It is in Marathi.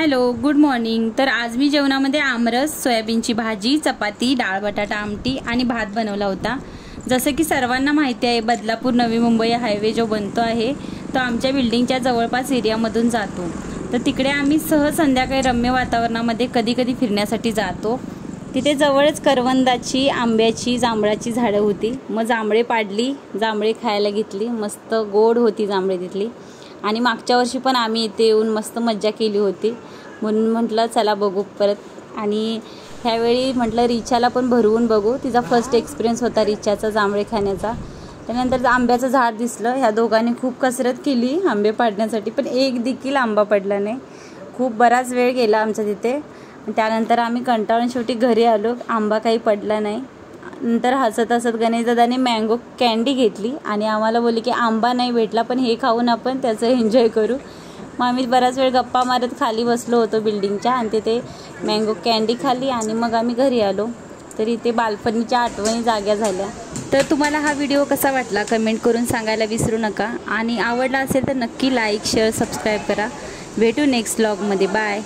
Hello, good morning. तर आज मी जेवणामध्ये आमरस, सोयाबीनची भाजी, चपाती, डाळ बटाटा आमटी आणि भात बनवला होता। जसं की सर्वांना माहिती आहे, बदलापूर नवी मुंबई हायवे जो बनतो आहे तो आमच्या बिल्डिंगच्या जवळपास एरियामधून जातो। तर तिकडे आम्ही सहज संध्याकाळी रम्य वातावरणामध्ये कधी कधी फिरण्यासाठी जातो। तिथे जवळच करवंदाची, आंब्याची, जांभळाची झाडं होती। मग जांभळे पाडली, जांभळे खायला घेतली। मस्त गोड होती जांभळे तिथली। आणि मागच्या वर्षी पण आम्ही इथे येऊन मस्त मज्जा केली होती, म्हणून म्हटलं चला बघू परत। आणि ह्यावेळी म्हटलं रिचाला पण भरवून बघू, तिचा फर्स्ट एक्सपिरियन्स होता रिचाचा जांभळे खाण्याचा। त्यानंतर आंब्याचं झाड दिसलं, ह्या दोघांनी खूप कसरत केली आंबे पाडण्यासाठी, पण एक देखील आंबा पडला नाही। खूप बराच वेळ गेला आमचा तिथे। त्यानंतर आम्ही कंटाळून शेवटी घरी आलो, आंबा काही पडला नाही। नंतर हसत हसत गणेशदादाने मँगो कँडी घेतली आणि आम्हाला बोलले की आंबा नाही भेटला पण हे खाऊन आपण त्याचं एन्जॉय करू। मग आम्ही बराच वेळ गप्पा मारत खाली बसलो होतो बिल्डिंगच्या, आणि तिथे मँगो कँडी खाल्ली आणि मग आम्ही घरी आलो। तर इथे बालपणीच्या आठवणी जाग्या झाल्या। तर तुम्हाला हा व्हिडिओ कसा वाटला कमेंट करून सांगायला विसरू नका, आणि आवडला असेल तर नक्की लाईक, शेअर, सबस्क्राईब करा। भेटू नेक्स्ट व्लॉगमध्ये। बाय।